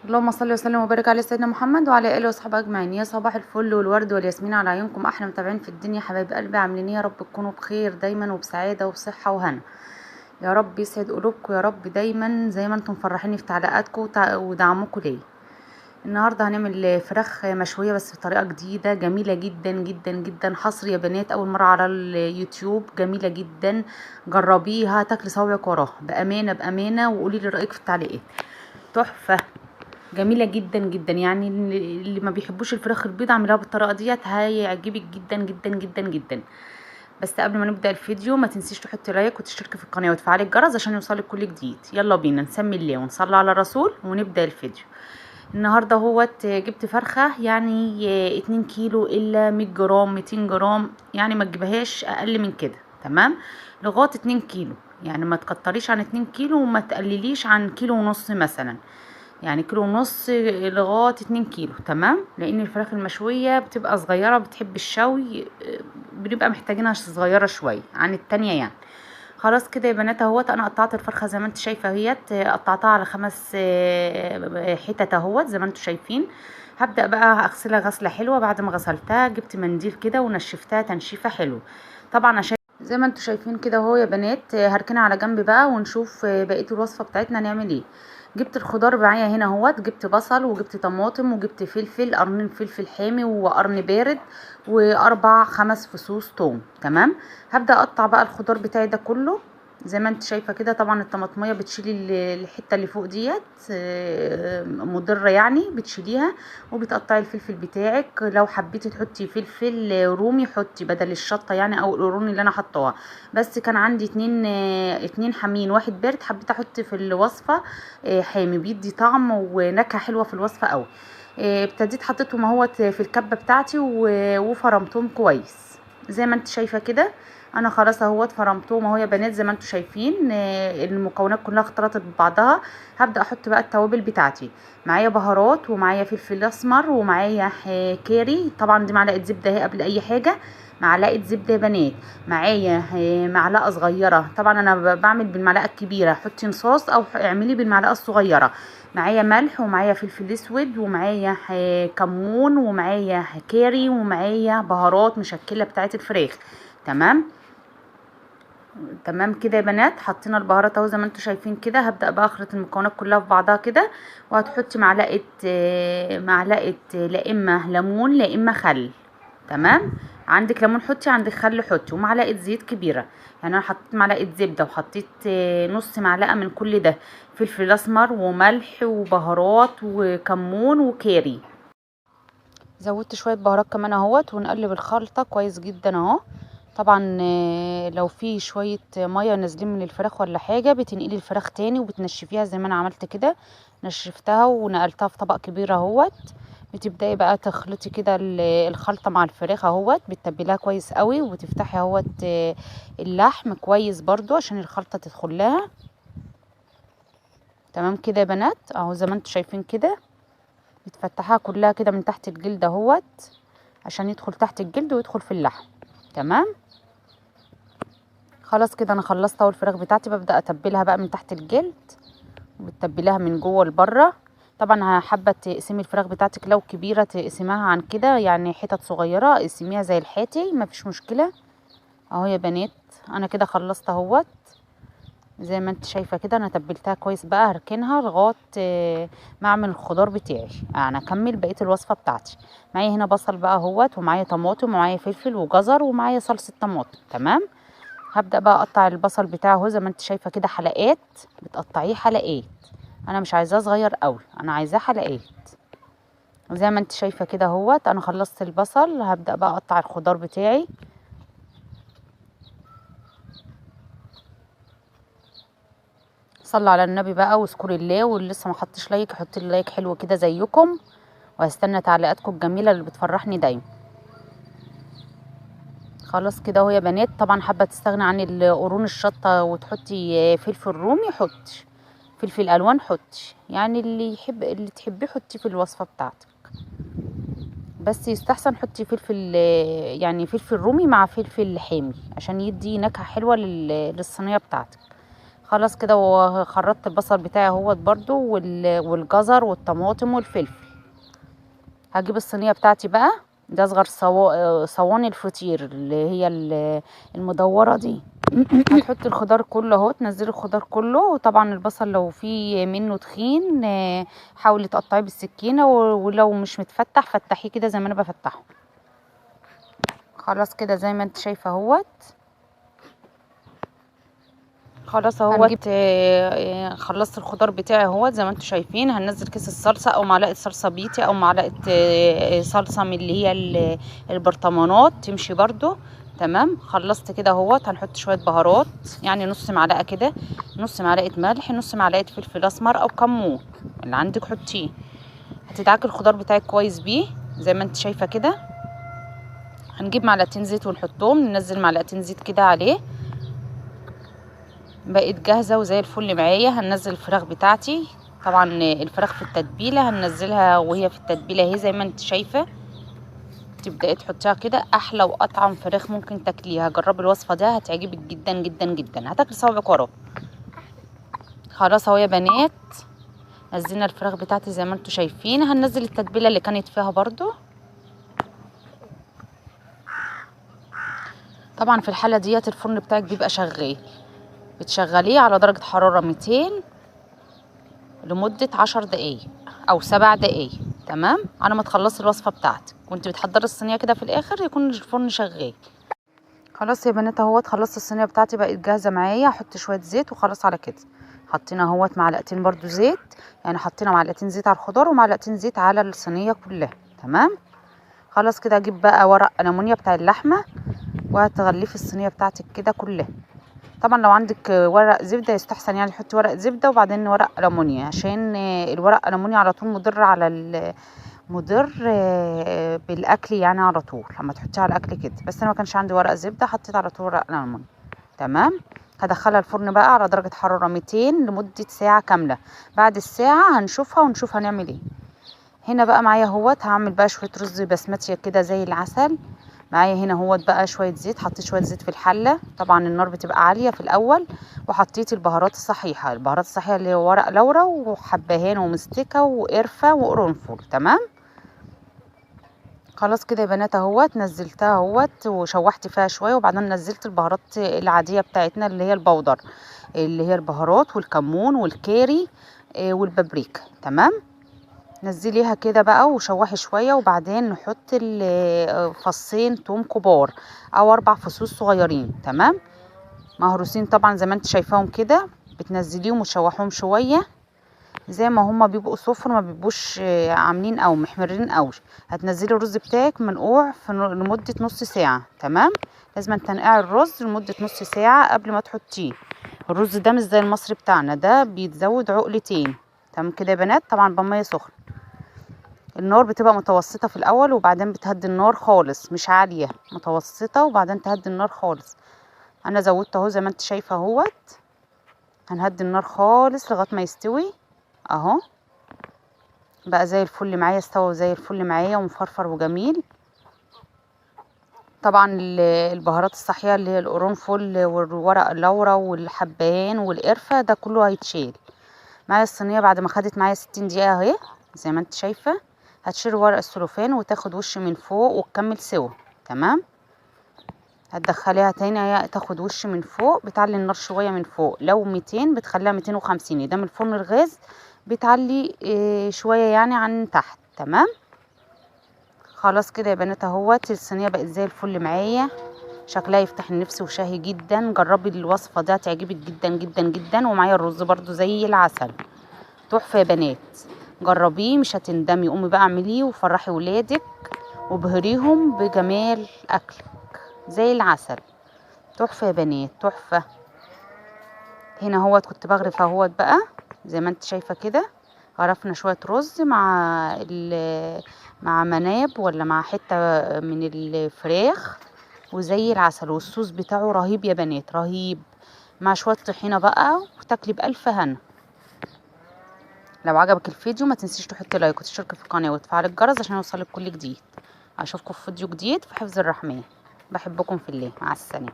اللهم صل وسلم وبارك على سيدنا محمد وعلى اله وصحبه اجمعين. يا صباح الفل والورد والياسمين على عيونكم احلى متابعين في الدنيا، حبايب قلبي، عاملين ايه؟ يا رب تكونوا بخير دايما وبسعاده وبصحه وهنا. يا رب يسعد قلوبكم يا رب دايما زي ما انتم مفرحيني في تعليقاتكم ودعمكم ليا. النهارده هنعمل فراخ مشويه بس بطريقه جديده جميله جدا جدا جدا، حصر يا بنات، اول مره على اليوتيوب، جميله جدا. جربيها تاكلي صوابعك وراها بامانه بامانه، وقولي لي رايك في التعليقات. تحفه، جميله جدا جدا. يعني اللي ما بيحبوش الفراخ البيض اعملها بالطريقه ديت هيعجبك جدا جدا جدا جدا. بس قبل ما نبدا الفيديو ما تنسيش تحطي لايك وتشتركي في القناه وتفعلي الجرس عشان يوصلك كل جديد. يلا بينا نسمي الله ونصلي على الرسول ونبدا الفيديو. النهارده جبت فرخه يعني 2 كيلو الا 100 جرام 200 جرام، يعني ما تجيبهاش اقل من كده، تمام؟ لغايه 2 كيلو، يعني ما تكتريش عن 2 كيلو وما تقلليش عن كيلو ونص مثلا، يعني كيلو ونص لغاية 2 كيلو، تمام؟ لان الفراخ المشوية بتبقى صغيرة، بتحب الشوي، بنبقى محتاجينها صغيرة شوية عن التانية يعني. خلاص كده يا بنات اهوت، انا قطعت الفرخة زي ما انتوا شايفة اهيت، قطعتها على 5 حتت اهوت زي ما انتوا شايفين. هبدأ بقى اغسلها غسلة حلوة. بعد ما غسلتها جبت منديل كده ونشفتها تنشيفة حلوة. طبعا عشان زي ما انتوا شايفين كده اهو يا بنات، هركنها على جنب بقى ونشوف بقية الوصفة بتاعتنا نعمل ايه. جبت الخضار معايا هنا اهوت، جبت بصل وجبت طماطم وجبت فلفل، قرنين فلفل حامي وقرن بارد، واربع 5 فصوص توم، تمام؟ هبدأ اقطع بقى الخضار بتاعي ده كله زي ما انت شايفه كده. طبعا الطماطميه بتشيلي الحته اللي فوق ديت، مضره يعني، بتشيليها. وبتقطعي الفلفل بتاعك، لو حبيتي تحطي فلفل رومي حطي بدل الشطه يعني، او القرون اللي انا حطاها. بس كان عندي اتنين حامين واحد بارد، حبيت احط في الوصفه حامي، بيدي طعم ونكهه حلوه في الوصفه قوي. ابتديت حطيتهم اهوت في الكبه بتاعتي وفرمتهم كويس زي ما انت شايفه كده. انا خلاص اهوت فرمتهم اهو يا بنات زي ما انتم شايفين، المكونات كلها اختلطت ببعضها. هبدا احط بقى التوابل بتاعتي. معايا بهارات ومعايا فلفل اسمر ومعايا كاري، طبعا دي معلقه زبده اهي قبل اي حاجه، معلقه زبده يا بنات. معايا معلقه صغيره، طبعا انا بعمل بالمعلقه الكبيره، حطي نصاص او اعملي بالمعلقه الصغيره. معايا ملح ومعايا فلفل اسود ومعايا كمون ومعايا كاري ومعايا بهارات مشكله بتاعت الفراخ، تمام؟ تمام كده يا بنات، حطينا البهارات اهو زي ما انتم شايفين كده. هبدا بقى اخلط المكونات كلها في بعضها كده. وهتحطي معلقه لا اما ليمون لا اما خل، تمام؟ عندك ليمون حطي، عندك خل حطي، ومعلقه زيت كبيره. يعني انا حطيت معلقه زبده وحطيت نص معلقه من كل ده، فلفل اسمر وملح وبهارات وكمون وكاري. زودت شويه بهارات كمان اهوت، ونقلب الخلطه كويس جدا اهو. طبعا لو في شويه ميه نازلين من الفراخ ولا حاجه، بتنقلي الفراخ تاني وبتنشفيها زي ما انا عملت كده. نشفتها ونقلتها في طبق كبير اهوت. بتبداي بقى تخلطي كده الخلطه مع الفراخ اهوت، بتتبليها كويس قوي، وتفتحي اهوت اللحم كويس برضو عشان الخلطه تدخل لها. تمام كده يا بنات اهو زي ما انتم شايفين كده. بتفتحها كلها كده من تحت الجلد اهوت عشان يدخل تحت الجلد ويدخل في اللحم، تمام؟ خلاص كده انا خلصت اهو الفراخ بتاعتي. ببدا اتبلها بقى من تحت الجلد وبتتبلها من جوه لبره. طبعا حابه تقسمي الفراخ بتاعتك لو كبيره تقسميها عن كده، يعني حتت صغيره اقسميها زي الحاتي، مفيش مشكله. اهو يا بنات انا كده خلصت اهوت زي ما انت شايفه كده. انا تبلتها كويس بقى، هركنها لغايه ما اعمل الخضار بتاعي، انا اكمل بقيه الوصفه بتاعتي. معايا هنا بصل بقى اهوت، ومعايا طماطم ومعايا فلفل وجزر ومعايا صلصه طماطم، تمام؟ هبدأ بقى اقطع البصل بتاعه اهو زي ما انت شايفه كده حلقات، بتقطعيه حلقات. انا مش عايزاه صغير قوي، انا عايزاه حلقات زي ما انت شايفه كده اهوت. انا خلصت البصل، هبدأ بقى اقطع الخضار بتاعي. صلوا على النبي بقى واذكروا الله، واللي لسه ما حطش لايك يحط لي لايك حلو كده زيكم، وهستنى تعليقاتكم الجميله اللي بتفرحني دايما. خلاص كده اهو يا بنات. طبعا حابه تستغني عن القرون الشطه وتحطي فلفل رومي حطي، فلفل الوان حطي، يعني اللي يحب اللي تحبيه حطي في الوصفه بتاعتك. بس يستحسن حطي فلفل، يعني فلفل رومي مع فلفل حامي عشان يدي نكهه حلوه للصينيه بتاعتك. خلاص كده، وخرطت البصل بتاعي اهوت برضو والجزر والطماطم والفلفل. هجيب الصينيه بتاعتي بقى، ده اصغر صواني الفطير اللي هي المدوره دي. هتحطي الخضار كله اهو، تنزلي الخضار كله، وطبعا البصل لو في منه تخين حاولي تقطعيه بالسكينه، ولو مش متفتح فتحيه كده زي ما انا بفتحه. خلاص كده زي ما انت شايفه اهوت. خلاص اهوت، خلصت الخضار بتاعي اهوت زي ما انتم شايفين. هننزل كيس الصلصه او معلقه صلصه بيتي او معلقه صلصه من اللي هي البرطمانات تمشي برضو. تمام. خلصت كده اهوت. هنحط شويه بهارات، يعني نص معلقه كده، نص معلقه ملح، نص معلقه فلفل اسمر او كمون اللي عندك حطيه. هتدعكي الخضار بتاعك كويس بيه زي ما انت شايفه كده. هنجيب معلقتين زيت ونحطهم، ننزل معلقتين زيت كده عليه. بقت جاهزه وزي الفل معايا. هننزل الفراخ بتاعتي، طبعا الفراخ في التتبيله هننزلها وهي في التتبيله اهي زي ما انت شايفه. تبداي تحطيها كده، احلى واطعم فراخ ممكن تاكليها. جربي الوصفه دي هتعجبك جدا جدا جدا، هتاكلي صوابعك وراه. خلاص اهو يا بنات، نزلنا الفراخ بتاعتي زي ما انتم شايفين. هننزل التتبيله اللي كانت فيها برضو. طبعا في الحاله ديت الفرن بتاعك بيبقى شغال، بتشغليه على درجه حراره 200 لمدة 10 دقايق او 7 دقايق. تمام. على ما تخلصي الوصفة بتاعتك وانت بتحضري الصينية كده، في الاخر يكون الفرن شغال. خلاص يا بنات اهوت، خلصت الصينية بتاعتي بقت جاهزة معايا. هحط شوية زيت وخلاص على كده. حطينا اهوت معلقتين برضو زيت، يعني حطينا معلقتين زيت على الخضار ومعلقتين زيت على الصينية كلها. تمام. خلاص كده اجيب بقى ورق ألمونيا بتاع اللحمة وهتغلفي الصينية بتاعتك كده كلها. طبعا لو عندك ورق زبده يستحسن، يعني تحطي ورق زبده وبعدين ورق ألمونيا، عشان الورق ألمونيا على طول مضر على مضر بالاكل، يعني على طول لما تحطيه على الاكل كده. بس انا ما كانش عندي ورق زبده، حطيت على طول ورق ألمونيا. تمام. هدخلها الفرن بقى على درجه حراره 200 لمده ساعه كامله. بعد الساعه هنشوفها ونشوف هنعمل ايه. هنا بقى معايا اهوت، هعمل بقى شويه رز بسمتي كده زي العسل. معايا هنا اهوت بقى شويه زيت، حطيت شويه زيت في الحله. طبعا النار بتبقى عاليه في الاول. وحطيت البهارات الصحيحه، البهارات الصحيحه اللي هو ورق لورا وحبهان ومستكه وقرفه وقرنفل. تمام. خلاص كده يا بنات اهوت، نزلتها اهوت وشوحت فيها شويه، وبعدين نزلت البهارات العاديه بتاعتنا اللي هي البودر، اللي هي البهارات والكمون والكاري والبابريكا. تمام. نزليها كده بقى وشوحي شويه، وبعدين نحط فصين توم كبار او 4 فصوص صغيرين. تمام. مهروسين طبعا زي ما انت شايفاهم كده. بتنزليهم وتشوحوهم شويه زي ما هما بيبقوا صفر، ما بيبقوش عاملين او محمرين قوي. هتنزلي الرز بتاعك منقوع لمده نص ساعه. تمام. لازم تنقعي الرز لمده نص ساعه قبل ما تحطيه. الرز ده مش زي المصري بتاعنا، ده بيتزود عقلتين. تمام كده يا بنات، طبعا بميه سخنه. النار بتبقى متوسطه في الاول، وبعدين بتهدي النار خالص، مش عاليه، متوسطه وبعدين تهدي النار خالص. انا زودت اهو زي ما انت شايفه اهوت. هنهدي النار خالص لغايه ما يستوي اهو. بقى زي الفل معايا، استوى زي الفل معايا ومفرفر وجميل. طبعا البهارات الصحيه اللي هي القرنفل والورق اللورا والحبهان والقرفه ده كله هيتشيل معايا. الصينيه بعد ما خدت معايا 60 دقيقه اهي زي ما انت شايفه. هتشيل ورق السلوفان وتاخد وش من فوق وتكمل سوا. تمام. هتدخليها تاني تاخد وش من فوق، بتعلي النار شويه من فوق. لو 200 بتخليها 250. ده من الفرن الغاز بتعلي شويه يعني عن تحت. تمام. خلاص كده يا بنات اهوت، الصينيه بقت زي الفل معايا، شكلها يفتح النفس وشهي جدا. جربي الوصفه دي هتعجبك جدا جدا جدا. ومعايا الرز برضو زي العسل، تحفه يا بنات. جربيه مش هتندمي. قومي بقى اعمليه وفرحي ولادك وبهريهم بجمال اكلك زي العسل. تحفه يا بنات، تحفه. هنا اهوت كنت بغرف اهوت بقى زي ما انت شايفه كده. غرفنا شويه رز مع مناب ولا مع حته من الفراخ وزي العسل. والصوص بتاعه رهيب يا بنات، رهيب، مع شويه طحينه بقى، وتاكلي بالف هنا. لو عجبك الفيديو ما تنسيش تحطي لايك وتشتركي في القناه وتفعلي الجرس عشان يوصلك كل جديد. اشوفكم في فيديو جديد في حفظ الرحمن. بحبكم في الله. مع السلامه.